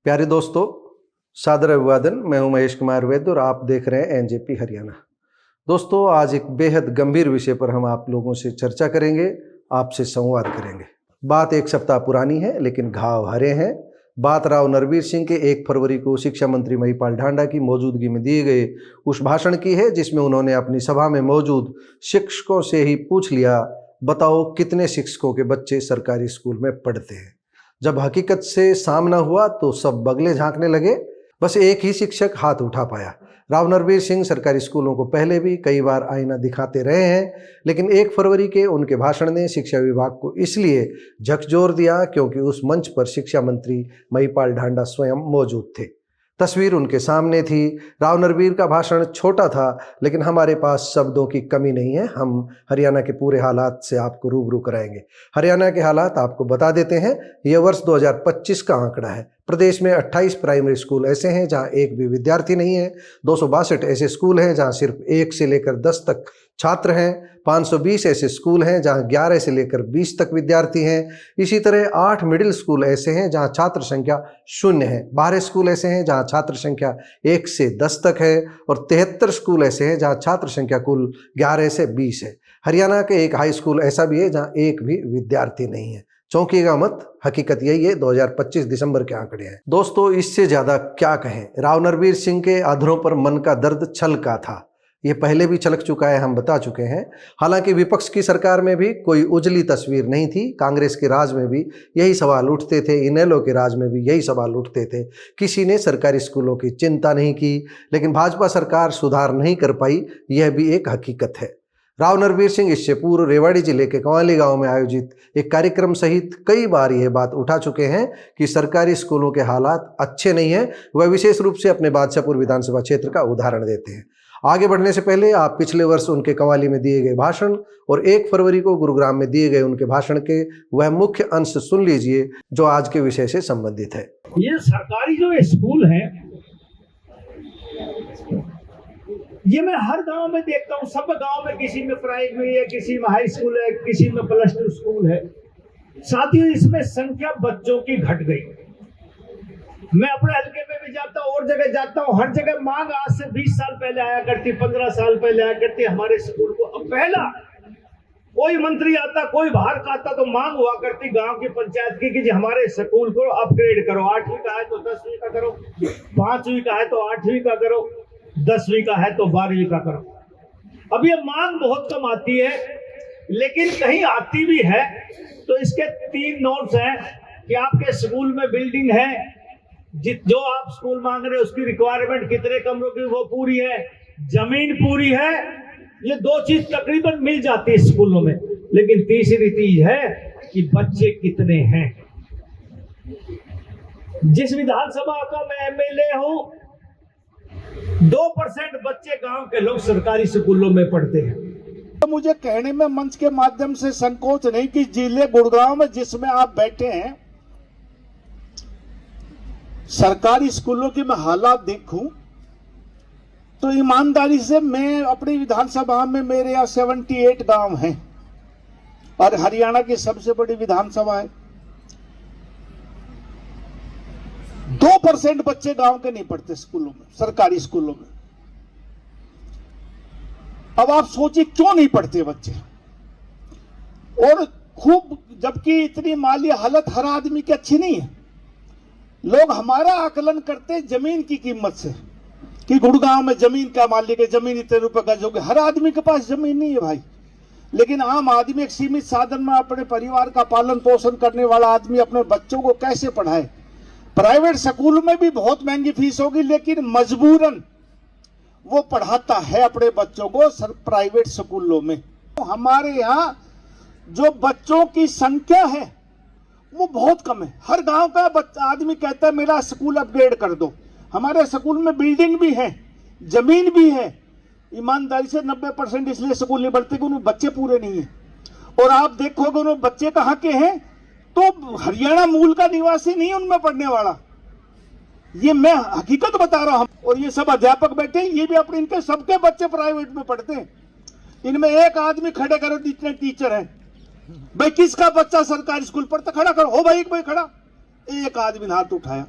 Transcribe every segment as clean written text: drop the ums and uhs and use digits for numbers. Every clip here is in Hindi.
प्यारे दोस्तों, सादर अभिवादन। मैं हूं महेश कुमार वैद्य और आप देख रहे हैं एनजेपी हरियाणा। दोस्तों, आज एक बेहद गंभीर विषय पर हम आप लोगों से चर्चा करेंगे, आपसे संवाद करेंगे। बात एक सप्ताह पुरानी है, लेकिन घाव हरे हैं। बात राव नरवीर सिंह के 1 फरवरी को शिक्षा मंत्री महिपाल ढांडा की मौजूदगी में दिए गए उस भाषण की है, जिसमें उन्होंने अपनी सभा में मौजूद शिक्षकों से ही पूछ लिया, बताओ कितने शिक्षकों के बच्चे सरकारी स्कूल में पढ़ते हैं। जब हकीकत से सामना हुआ तो सब बगले झांकने लगे। बस एक ही शिक्षक हाथ उठा पाया। राव नरवीर सिंह सरकारी स्कूलों को पहले भी कई बार आईना दिखाते रहे हैं, लेकिन 1 फरवरी के उनके भाषण ने शिक्षा विभाग को इसलिए झकझोर दिया क्योंकि उस मंच पर शिक्षा मंत्री महिपाल ढांडा स्वयं मौजूद थे। तस्वीर उनके सामने थी। राव नरवीर का भाषण छोटा था, लेकिन हमारे पास शब्दों की कमी नहीं है। हम हरियाणा के पूरे हालात से आपको रूबरू कराएंगे। हरियाणा के हालात आपको बता देते हैं। यह वर्ष 2025 का आंकड़ा है। प्रदेश में 28 प्राइमरी स्कूल ऐसे हैं जहां एक भी विद्यार्थी नहीं है। 262 ऐसे स्कूल हैं जहां सिर्फ 1 से लेकर 10 तक छात्र हैं। 520 ऐसे स्कूल हैं जहां 11 से लेकर 20 तक विद्यार्थी हैं। इसी तरह 8 मिडिल स्कूल ऐसे हैं जहां छात्र संख्या 0 है। 12 स्कूल ऐसे हैं जहां छात्र संख्या 1 से 10 तक है और 73 स्कूल ऐसे हैं जहां छात्र संख्या कुल 11 से 20 है। हरियाणा के एक हाई स्कूल ऐसा भी है जहां एक भी विद्यार्थी नहीं है। चौंकिएगा मत, हकीकत यही है। 2025 दिसंबर के आंकड़े हैं। दोस्तों, इससे ज्यादा क्या कहें। राव नरवीर सिंह के अधरों पर मन का दर्द छलका था। ये पहले भी छलक चुका है, हम बता चुके हैं। हालांकि विपक्ष की सरकार में भी कोई उजली तस्वीर नहीं थी। कांग्रेस के राज में भी यही सवाल उठते थे, इनेलो के राज में भी यही सवाल उठते थे। किसी ने सरकारी स्कूलों की चिंता नहीं की, लेकिन भाजपा सरकार सुधार नहीं कर पाई, यह भी एक हकीकत है। राव नरवीर सिंह इससे पूर्व रेवाड़ी जिले के कंवाली गांव में आयोजित एक कार्यक्रम सहित कई बार यह बात उठा चुके हैं कि सरकारी स्कूलों के हालात अच्छे नहीं हैं। वह विशेष रूप से अपने बादशाहपुर विधानसभा क्षेत्र का उदाहरण देते हैं। आगे बढ़ने से पहले आप पिछले वर्ष उनके कंवाली में दिए गए भाषण और 1 फरवरी को गुरुग्राम में दिए गए उनके भाषण के वह मुख्य अंश सुन लीजिए जो आज के विषय से संबंधित है। ये सरकारी जो स्कूल है, ये मैं हर गांव में देखता हूँ। सब गांव में किसी में प्राइमरी है, किसी में हाई स्कूल है, किसी में +2 स्कूल है। साथियों, इसमें संख्या बच्चों की घट गई। मैं अपने हल्के में भी जाता हूँ और जगह जाता हूँ, हर जगह मांग आज से 20 साल पहले आया करती, 15 साल पहले आया करती हमारे स्कूल को। अब पहला कोई मंत्री आता, कोई बाहर का आता तो मांग हुआ करती गांव की पंचायत की कि जी हमारे स्कूल को अपग्रेड करो। 8वीं का है तो 10वीं का करो, 5वीं का है तो 8वीं का करो, 10वीं का है तो 12वीं का करो। अब ये मांग बहुत कम आती है, लेकिन कहीं आती भी है तो इसके 3 नोट्स हैं कि आपके स्कूल में बिल्डिंग है, जो आप स्कूल मांग रहे हैं उसकी रिक्वायरमेंट कितने कमरों की वो पूरी है, जमीन पूरी है। ये 2 चीज तकरीबन मिल जाती है स्कूलों में। लेकिन तीसरी चीज है कि बच्चे कितने हैं। जिस विधानसभा का मैं एमएलए हूं, 2% बच्चे गांव के लोग सरकारी स्कूलों में पढ़ते हैं। तो मुझे कहने में मंच के माध्यम से संकोच नहीं कि जिले गुड़गांव में जिसमें आप बैठे हैं, सरकारी स्कूलों की मैं हालात देखूं तो ईमानदारी से मैं अपनी विधानसभा में, मेरे यहाँ 78 गांव हैं और हरियाणा की सबसे बड़ी विधानसभा है। 2% बच्चे गांव के नहीं पढ़ते स्कूलों में, सरकारी स्कूलों में। अब आप सोचिए क्यों नहीं पढ़ते बच्चे। और खूब, जबकि इतनी माली हालत हर आदमी की अच्छी नहीं है। लोग हमारा आकलन करते जमीन की कीमत से कि गुड़गांव में जमीन का मालिक है, जमीन इतने रुपए गज होगी। हर आदमी के पास जमीन नहीं है भाई। लेकिन आम आदमी एक सीमित साधन में अपने परिवार का पालन पोषण करने वाला आदमी अपने बच्चों को कैसे पढ़ाए। प्राइवेट स्कूल में भी बहुत महंगी फीस होगी, लेकिन मजबूरन वो पढ़ाता है अपने बच्चों को प्राइवेट स्कूलों में। तो हमारे यहाँ जो बच्चों की संख्या है वो बहुत कम है। हर गांव का आदमी कहता है मेरा स्कूल अपग्रेड कर दो। हमारे स्कूल में बिल्डिंग भी है, जमीन भी है। ईमानदारी से 90% इसलिए स्कूल नहीं बढ़ते कि उनमें बच्चे पूरे नहीं है। और आप देखोगे उन्हें बच्चे कहाँ के हैं तो हरियाणा मूल का निवासी नहीं उनमें पढ़ने वाला। ये मैं हकीकत बता रहा हूं। और ये सब अध्यापक बैठे हैं, ये भी अपने, इनके सबके बच्चे प्राइवेट में पढ़ते हैं। इनमें एक आदमी खड़े करो जितने टीचर हैं, भाई किसका बच्चा सरकारी स्कूल पढ़ता, खड़ा करो। हो भाई, कोई खड़ा, एक आदमी ने हाथ उठाया।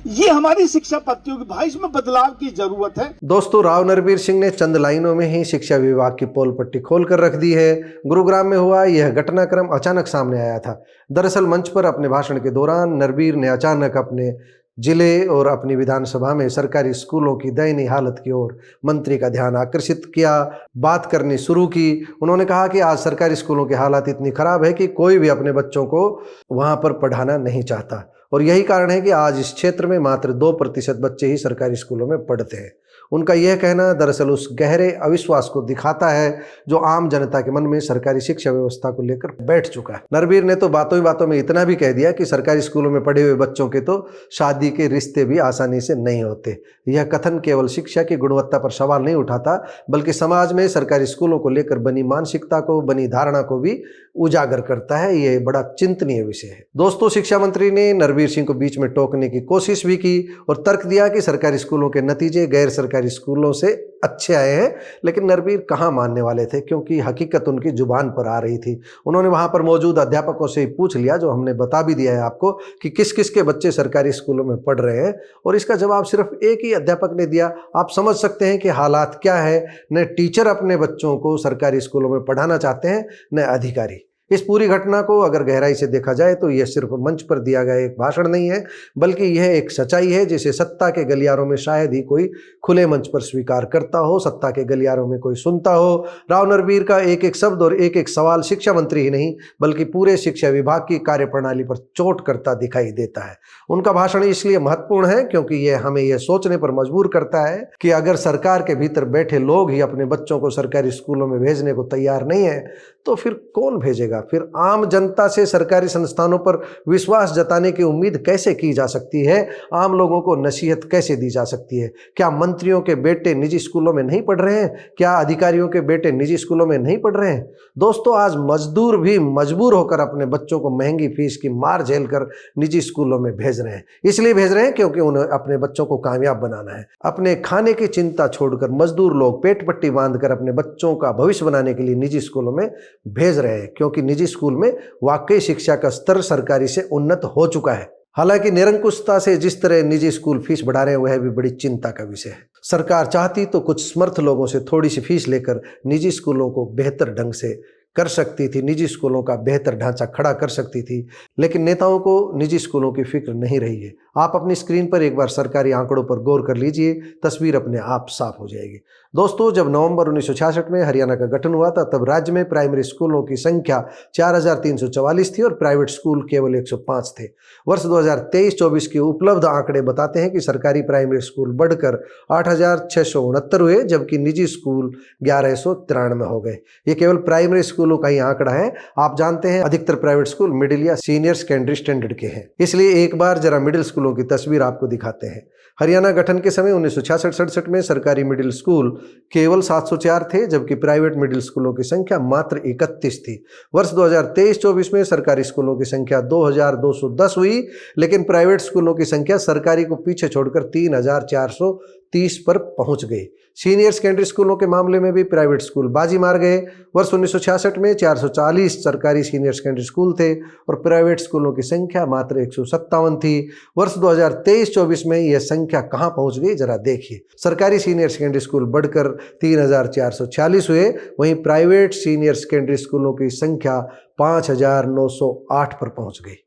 ये हमारी शिक्षा पद्धति होगी। भाई इसमें बदलाव की जरूरत है। दोस्तों, राव नरबीर सिंह ने चंद लाइनों में ही शिक्षा विभाग की पोल पट्टी खोल कर रख दी है। गुरुग्राम में हुआ यह घटनाक्रम अचानक सामने आया था। दरअसल मंच पर अपने भाषण के दौरान नरबीर ने अचानक अपने जिले और अपनी विधानसभा में सरकारी स्कूलों की दयनीय हालत की ओर मंत्री का ध्यान आकर्षित किया, बात करनी शुरू की। उन्होंने कहा कि आज सरकारी स्कूलों की हालत इतनी खराब है कि कोई भी अपने बच्चों को वहां पर पढ़ाना नहीं चाहता, और यही कारण है कि आज इस क्षेत्र में मात्र 2% बच्चे ही सरकारी स्कूलों में पढ़ते हैं। उनका यह कहना दरअसल उस गहरे अविश्वास को दिखाता है जो आम जनता के मन में सरकारी शिक्षा व्यवस्था को लेकर बैठ चुका है। नरबीर ने तो बातों ही बातों में इतना भी कह दिया कि सरकारी स्कूलों में पढ़े हुए बच्चों के तो शादी के रिश्ते भी आसानी से नहीं होते। यह कथन केवल शिक्षा की गुणवत्ता पर सवाल नहीं उठाता, बल्कि समाज में सरकारी स्कूलों को लेकर बनी मानसिकता को, बनी धारणा को भी उजागर करता है। यह बड़ा चिंतनीय विषय है। दोस्तों, शिक्षा मंत्री ने नरबीर सिंह को बीच में टोकने की कोशिश भी की और तर्क दिया कि सरकारी स्कूलों के नतीजे गैर सरकारी स्कूलों से अच्छे आए हैं, लेकिन नरबीर कहाँ मानने वाले थे, क्योंकि हकीकत उनकी जुबान पर आ रही थी। उन्होंने वहां पर मौजूद अध्यापकों से ही पूछ लिया, जो हमने बता भी दिया है आपको, कि किस किस के बच्चे सरकारी स्कूलों में पढ़ रहे हैं, और इसका जवाब सिर्फ एक ही अध्यापक ने दिया। आप समझ सकते हैं कि हालात क्या है। न टीचर अपने बच्चों को सरकारी स्कूलों में पढ़ाना चाहते हैं, न अधिकारी। इस पूरी घटना को अगर गहराई से देखा जाए तो यह सिर्फ मंच पर दिया गया एक भाषण नहीं है, बल्कि यह एक सच्चाई है जिसे सत्ता के गलियारों में शायद ही कोई खुले मंच पर स्वीकार करता हो, सत्ता के गलियारों में कोई सुनता हो। राव नरबीर का एक एक शब्द और एक एक सवाल शिक्षा मंत्री ही नहीं, बल्कि पूरे शिक्षा विभाग की कार्यप्रणाली पर चोट करता दिखाई देता है। उनका भाषण इसलिए महत्वपूर्ण है क्योंकि यह हमें यह सोचने पर मजबूर करता है कि अगर सरकार के भीतर बैठे लोग ही अपने बच्चों को सरकारी स्कूलों में भेजने को तैयार नहीं है, तो फिर कौन भेजेगा? फिर आम जनता से सरकारी संस्थानों पर विश्वास जताने की उम्मीद कैसे की जा सकती है? आम लोगों को नसीहत कैसे दी जा सकती है? क्या मंत्रियों के बेटे निजी स्कूलों में नहीं पढ़ रहे हैं? क्या अधिकारियों के बेटे निजी स्कूलों में नहीं पढ़ रहे हैं? दोस्तों, आज मजदूर भी मजबूर होकर अपने बच्चों को महंगी फीस की मार झेलकर निजी स्कूलों में भेज रहे हैं। इसलिए भेज रहे हैं क्योंकि उन्हें अपने बच्चों को कामयाब बनाना है। अपने खाने की चिंता छोड़कर मजदूर लोग पेट पट्टी बांधकर अपने बच्चों का भविष्य बनाने के लिए निजी स्कूलों में भेज रहे हैं, क्योंकि निजी स्कूल में वाकई शिक्षा का स्तर सरकारी से उन्नत हो चुका है। हालांकि निरंकुशता से जिस तरह निजी स्कूल फीस बढ़ा रहे हैं, वह भी बड़ी चिंता का विषय है। सरकार चाहती तो कुछ समर्थ लोगों से थोड़ी सी फीस लेकर निजी स्कूलों को बेहतर ढंग से कर सकती थी, निजी स्कूलों का बेहतर ढांचा खड़ा कर सकती थी, लेकिन नेताओं को निजी स्कूलों की फिक्र नहीं रही है। आप अपनी स्क्रीन पर एक बार सरकारी आंकड़ों पर गौर कर लीजिए, तस्वीर अपने आप साफ हो जाएगी। दोस्तों, जब नवंबर 1966 में हरियाणा का गठन हुआ था, तब राज्य में प्राइमरी स्कूलों की संख्या 4344 थी और प्राइवेट स्कूल केवल 105 थे। वर्ष 2023-24 के उपलब्ध आंकड़े बताते हैं कि सरकारी प्राइमरी स्कूल बढ़कर 8669 हुए, जबकि निजी स्कूल 1193 हो गए। ये केवल प्राइमरी स्कूलों का ही आंकड़ा है। आप जानते हैं अधिकतर प्राइवेट स्कूल मिडिल या सीनियर सेकेंडरी स्टैंडर्ड के हैं। इसलिए एक बार जरा मिडिल स्कूलों की तस्वीर आपको दिखाते हैं। हरियाणा गठन के समय 1966-67 में सरकारी मिडिल स्कूल केवल 704 थे, जबकि प्राइवेट मिडिल स्कूलों की संख्या मात्र 31 थी। वर्ष 2023-24 में सरकारी स्कूलों की संख्या 2210 हुई, लेकिन प्राइवेट स्कूलों की संख्या सरकारी को पीछे छोड़कर 3430 पर पहुंच गई। सीनियर सेकेंडरी स्कूलों के मामले में भी प्राइवेट स्कूल बाजी मार गए। वर्ष 1966 में 440 सरकारी सीनियर सेकेंडरी स्कूल थे और प्राइवेट स्कूलों की संख्या मात्र 157 थी। वर्ष 2023-24 में यह संख्या कहां पहुंच गई, जरा देखिए। सरकारी सीनियर सेकेंडरी स्कूल बढ़कर 3446 हुए, वहीं प्राइवेट सीनियर सेकेंडरी स्कूलों की संख्या 5908 पर पहुंच गई।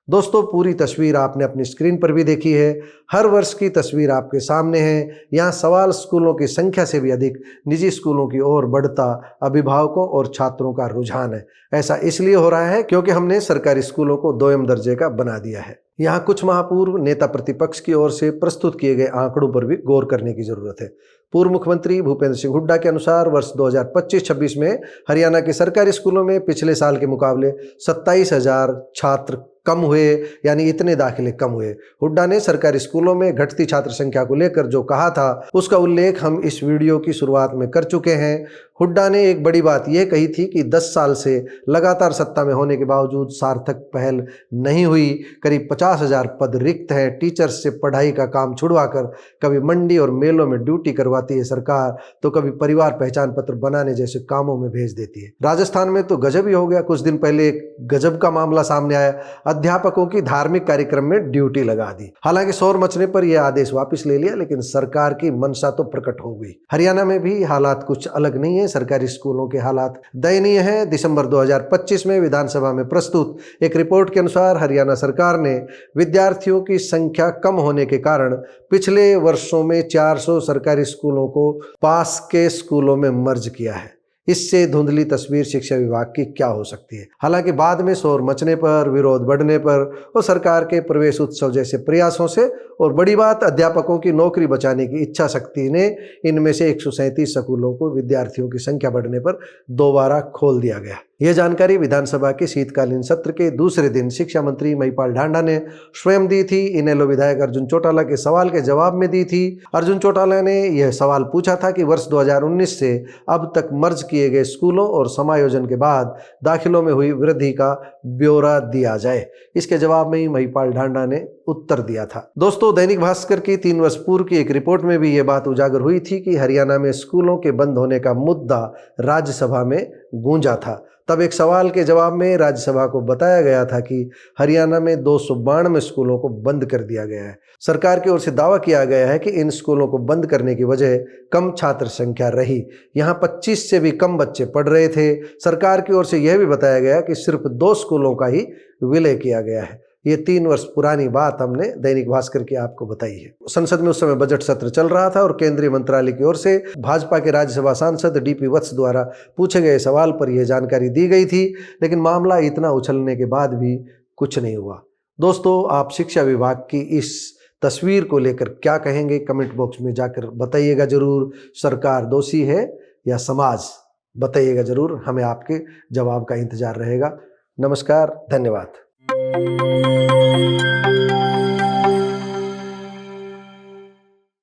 दोस्तों, पूरी तस्वीर आपने अपनी स्क्रीन पर भी देखी है। हर वर्ष की तस्वीर आपके सामने है। यहाँ सवाल स्कूलों की संख्या से भी अधिक निजी स्कूलों की ओर बढ़ता अभिभावकों और छात्रों का रुझान है। ऐसा इसलिए हो रहा है क्योंकि हमने सरकारी स्कूलों को दोयम दर्जे का बना दिया है। यहाँ कुछ माह पूर्व नेता प्रतिपक्ष की ओर से प्रस्तुत किए गए आंकड़ों पर भी गौर करने की जरूरत है। पूर्व मुख्यमंत्री भूपेंद्र सिंह हुड्डा के अनुसार वर्ष 2025-26 में हरियाणा के सरकारी स्कूलों में पिछले साल के मुकाबले 27,000 छात्र कम हुए, यानी इतने दाखिले कम हुए। हुड्डा ने सरकारी स्कूलों में घटती छात्र संख्या को लेकर जो कहा था, उसका उल्लेख हम इस वीडियो की शुरुआत में कर चुके हैं। हुड्डा ने एक बड़ी बात यह कही थी कि 10 साल से लगातार सत्ता में होने के बावजूद सार्थक पहल नहीं हुई। करीब 50,000 पद रिक्त हैं। टीचर्स से पढ़ाई का काम छुड़वाकर कभी मंडी और मेलों में ड्यूटी करवाती है सरकार, तो कभी परिवार पहचान पत्र बनाने जैसे कामों में भेज देती है। राजस्थान में तो गजब ही हो गया। कुछ दिन पहले एक गजब का मामला सामने आया। अध्यापकों की धार्मिक कार्यक्रम में ड्यूटी लगा दी। हालांकि शोर मचने पर यह आदेश वापस ले लिया, लेकिन सरकार की मंशा तो प्रकट हो गई। हरियाणा में भी हालात कुछ अलग नहीं है। सरकारी स्कूलों के हालात दयनीय है। दिसंबर 2025 में विधानसभा में प्रस्तुत एक रिपोर्ट के अनुसार हरियाणा सरकार ने विद्यार्थियों की संख्या कम होने के कारण पिछले वर्षों में 400 सरकारी स्कूलों को पास के स्कूलों में मर्ज किया है। इससे धुंधली तस्वीर शिक्षा विभाग की क्या हो सकती है। हालांकि बाद में शोर मचने पर, विरोध बढ़ने पर और सरकार के प्रवेश उत्सव जैसे प्रयासों से और बड़ी बात अध्यापकों की नौकरी बचाने की इच्छा शक्ति ने इनमें से 137 स्कूलों को विद्यार्थियों की संख्या बढ़ने पर दोबारा खोल दिया गया। यह जानकारी विधानसभा के शीतकालीन सत्र के दूसरे दिन शिक्षा मंत्री महिपाल ढांडा ने स्वयं दी थी। इनेलो विधायक अर्जुन चौटाला के सवाल के जवाब में दी थी। अर्जुन चौटाला ने यह सवाल पूछा था कि वर्ष 2019 से अब तक मर्ज किए गए स्कूलों और समायोजन के बाद दाखिलों में हुई वृद्धि का ब्यौरा दिया जाए। इसके जवाब में ही महिपाल ढांडा ने उत्तर दिया था। दोस्तों, दैनिक भास्कर की 3 वर्ष पूर्व की एक रिपोर्ट में भी यह बात उजागर हुई थी कि हरियाणा में स्कूलों के बंद होने का मुद्दा राज्यसभा में गूंजा था। तब एक सवाल के जवाब में राज्यसभा को बताया गया था कि हरियाणा में 292 स्कूलों को बंद कर दिया गया है। सरकार की ओर से दावा किया गया है कि इन स्कूलों को बंद करने की वजह कम छात्र संख्या रही। यहाँ 25 से भी कम बच्चे पढ़ रहे थे। सरकार की ओर से यह भी बताया गया कि सिर्फ 2 स्कूलों का ही विलय किया गया है। ये 3 वर्ष पुरानी बात हमने दैनिक भास्कर की आपको बताई है। संसद में उस समय बजट सत्र चल रहा था और केंद्रीय मंत्रालय की ओर से भाजपा के राज्यसभा सांसद डीपी वत्स द्वारा पूछे गए सवाल पर यह जानकारी दी गई थी, लेकिन मामला इतना उछलने के बाद भी कुछ नहीं हुआ। दोस्तों, आप शिक्षा विभाग की इस तस्वीर को लेकर क्या कहेंगे, कमेंट बॉक्स में जाकर बताइएगा जरूर। सरकार दोषी है या समाज, बताइएगा जरूर। हमें आपके जवाब का इंतजार रहेगा। नमस्कार, धन्यवाद।